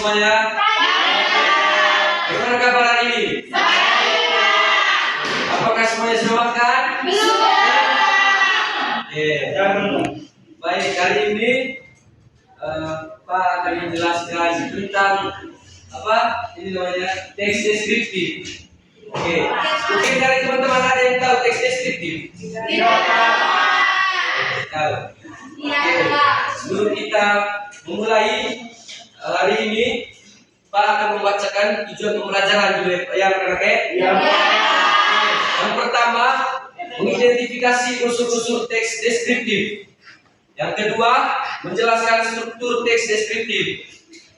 semuanya? Bagaimana kabar hari ini? Apakah semuanya sudah makan? Belum. Oke. Baik, kali ini Pak akan menjelaskan tentang apa? Ini namanya teks deskriptif. Oke. Mungkin dari teman-teman ada yang tahu teks deskriptif? Tidak. Tahu. Iya, Oke. Pak. Sebelum kita memulai hari ini, Pak akan membacakan tujuan pembelajaran dulu ya, Kakek? Iya. Yang pertama, mengidentifikasi unsur-unsur teks deskriptif. Yang kedua, menjelaskan struktur teks deskriptif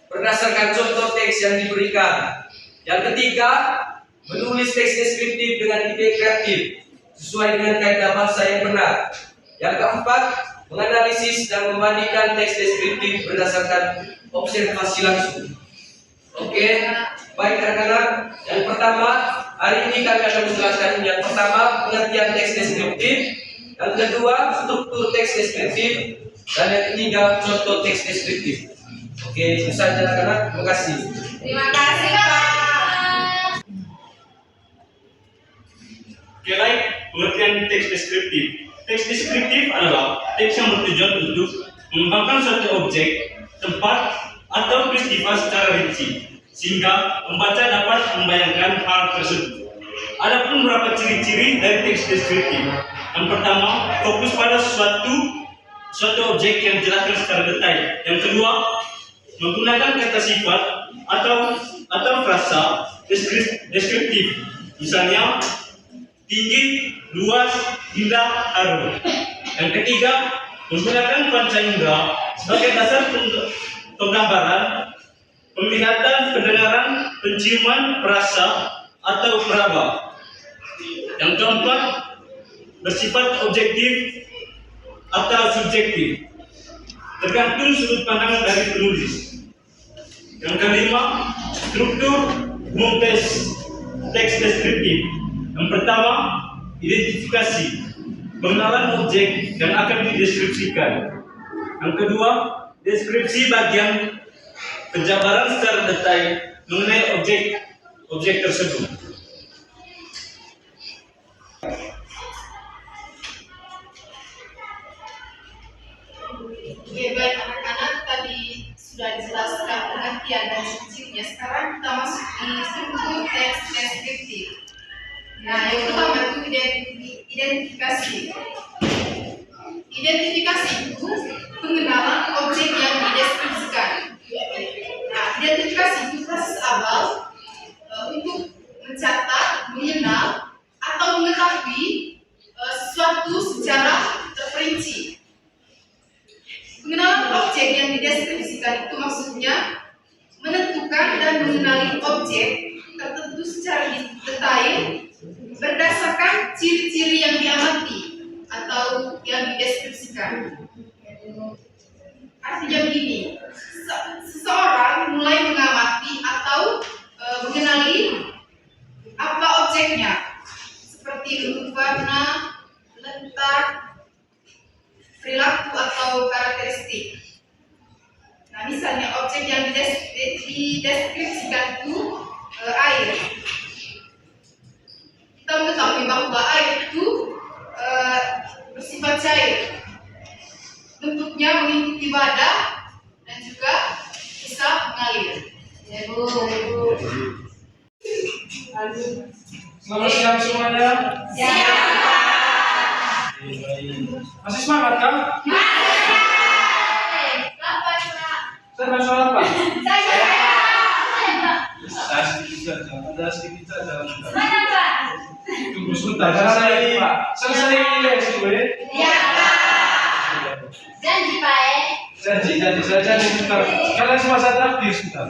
berdasarkan contoh teks yang diberikan. Yang ketiga, menulis teks deskriptif dengan ide kreatif sesuai dengan kaidah bahasa yang benar. Yang keempat, menganalisis dan membandingkan teks deskriptif berdasarkan observasi langsung. Oke, baik anak-anak. Yang pertama, hari ini kami akan menjelaskan yang pertama pengertian teks deskriptif, yang kedua struktur teks deskriptif, dan yang ketiga contoh teks deskriptif. Oke, itu saja anak-anak. Terima kasih. Terima kasih, Pak. Oke, baik. Pengertian teks deskriptif. Teks deskriptif adalah teks yang bertujuan untuk mengembangkan suatu objek, tempat, atau peristiwa secara rinci, sehingga pembaca dapat membayangkan hal tersebut. Adapun beberapa ciri-ciri dari teks deskriptif. Yang pertama, fokus pada suatu objek yang dijelaskan secara detail. Yang kedua, menggunakan kata sifat atau frasa deskriptif. Misalnya, tinggi, luas, indah, harum. Yang ketiga, menggunakan panca indera sebagai dasar penggambaran, penglihatan, pendengaran, penciuman, perasa, atau peraba. Yang keempat, bersifat objektif atau subjektif, tergantung sudut pandang dari penulis. Yang kelima, struktur umum teks deskriptif. Yang pertama, identifikasi, pengenalan objek yang akan dideskripsikan. Yang kedua, deskripsi bagian penjabaran secara detail mengenai objek tersebut. Oke, baik anak-anak, tadi sudah dijelaskan pengertian dan ciri-cirinya. Sekarang kita masuk di struktur teks deskriptif. Nah, yang pertama itu identifikasi. Identifikasi itu pengenalan objek yang dideskripsikan. Nah, identifikasi itu proses awal untuk mencatat, mengenal, atau mengetahui sesuatu secara terperinci. Pengenalan objek yang dideskripsikan itu maksudnya menentukan dan mengenali objek tertentu secara detail berdasarkan ciri-ciri yang diamati atau yang dideskripsikan. Artinya begini, seseorang mulai mengamati atau mengenali apa objeknya, seperti bentuk, warna, letak, perilaku atau karakteristik. Nah, misalnya objek yang dideskripsikan itu air. Kita mengetahui bahwa air itu bersifat cair. Bentuknya mengikuti wadah dan juga bisa mengalir. Ya, Bu. Selamat siang semuanya. Siap. Masih semangat kan? Saya mau sholat Pak. Saya sedikit saja. Ada sedikit saja. Tunggu sebentar. Selesai les dulu ya. Iya, Pak. Janji, Pak. Janji sebentar. Kalian semua saya traktir sebentar.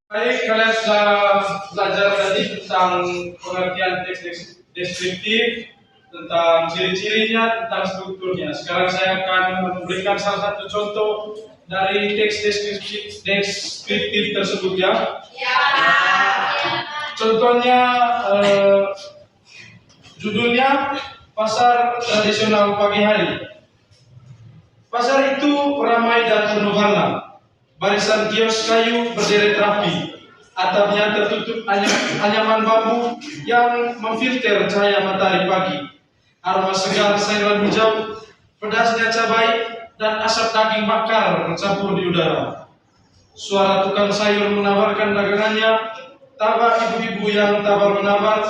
Baik, kalian sudah belajar tadi tentang pengertian teks deskriptif, tentang ciri-cirinya, tentang strukturnya. Sekarang saya akan memberikan salah satu contoh dari teks deskriptif tersebut ya. Ya, Pak. Contohnya judulnya pasar tradisional pagi hari. Pasar itu ramai dan penuh warna. Barisan kios kayu berderet rapi. Atapnya tertutup anyaman bambu yang memfilter cahaya matahari pagi. Aroma segar sayuran hijau, pedasnya cabai, dan asap daging bakar bercampur di udara. Suara tukang sayur menawarkan dagangannya, tawa ibu-ibu yang tabar menabar,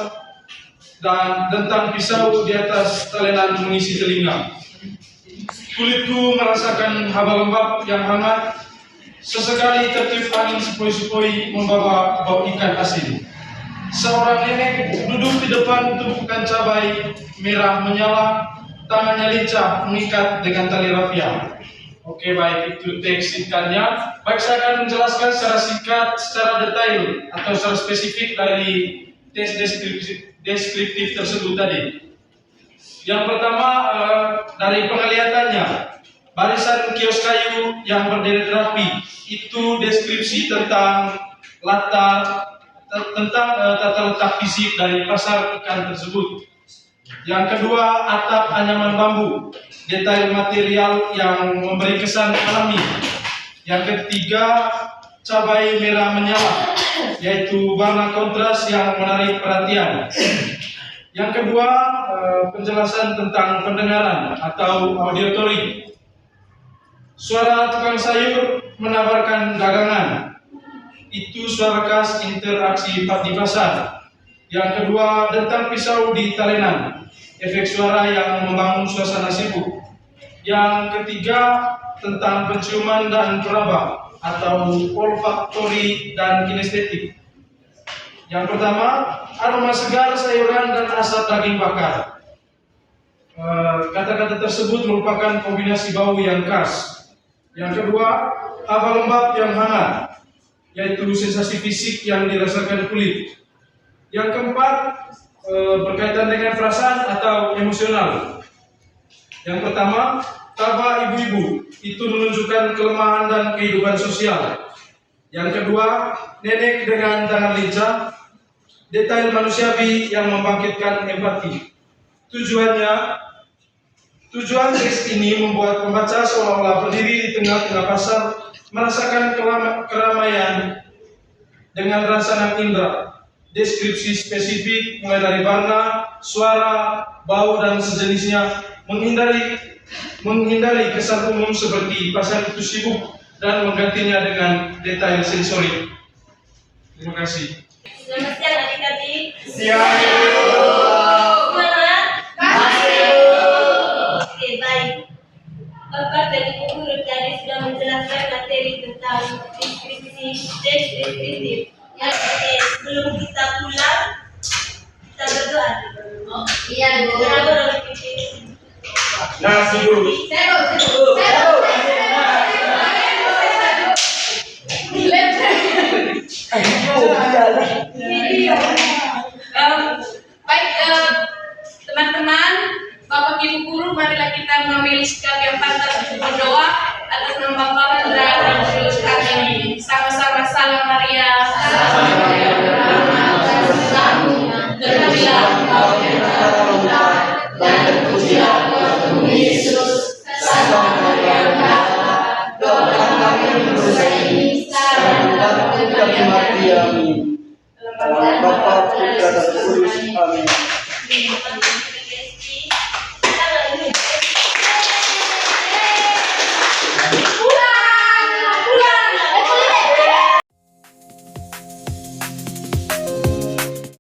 dan dentang pisau di atas talenan mengisi telinga. Kulitku merasakan haba lembab yang hangat. Sesekali tertiup angin sepoi-sepoi membawa bau ikan asin. Seorang nenek duduk di depan tumpukan cabai merah menyala, tangannya lincah mengikat dengan tali rafia. Oke, baik, itu teks singkatnya. Baik, saya akan menjelaskan secara singkat, secara detail atau secara spesifik dari teks deskriptif tersebut tadi. Yang pertama, dari penglihatannya, barisan kios kayu yang berderet rapi itu deskripsi tentang tata letak fisik dari pasar ikan tersebut. Yang kedua, atap anyaman bambu, detail material yang memberi kesan alami. Yang ketiga, cabai merah menyala, yaitu warna kontras yang menarik perhatian. Yang kedua, penjelasan tentang pendengaran atau auditory. Suara tukang sayur menawarkan dagangan. Itu suara khas interaksi di pasar. Yang kedua, dentang pisau di talenan. Efek suara yang membangun suasana sibuk. Yang ketiga, tentang penciuman dan peraba atau olfaktori dan kinestetik. Yang pertama, aroma segar sayuran dan asap daging bakar. Kata-kata tersebut merupakan kombinasi bau yang khas. Yang kedua, haba lembab yang hangat, yaitu sensasi fisik yang dirasakan kulit. Yang keempat, berkaitan dengan perasaan atau emosional. Yang pertama, tawa ibu-ibu, itu menunjukkan kelemahan dan kehidupan sosial. Yang kedua, nenek dengan tangan lincah, detail manusiawi yang membangkitkan empati. Tujuan teks ini membuat pembaca seolah-olah berdiri di tengah-tengah pasar, merasakan keramaian dengan rasa indera. Deskripsi spesifik mulai dari warna, suara, bau dan sejenisnya, menghindari kesan umum seperti pasar itu sibuk dan menggantinya dengan detail sensori. Terima kasih. Selamat siang adik-adik. Siang. Oke, baik. Bapak dan Ibu guru tadi sudah menjelaskan materi tentang deskripsi deskriptif. Oke, sebelum kita pulang, kita berdoa. Iya, Nasi dulu. Baik, teman-teman, Bapak Ibu guru, marilah kita mengambil sikap yang pantas untuk berdoa atas nama Bapa dan Roh Kudus. Amin. Sama-sama salam Maria. Terpujilah Engkau di antara wanita, dan terpujilah Tuhan Yesus. Santa Maria Bunda, doakan kami yang berdosa ini sekarang dan waktu kami mati. Amin. Dalam Bapa, Putra dan Roh Kudus. Amin.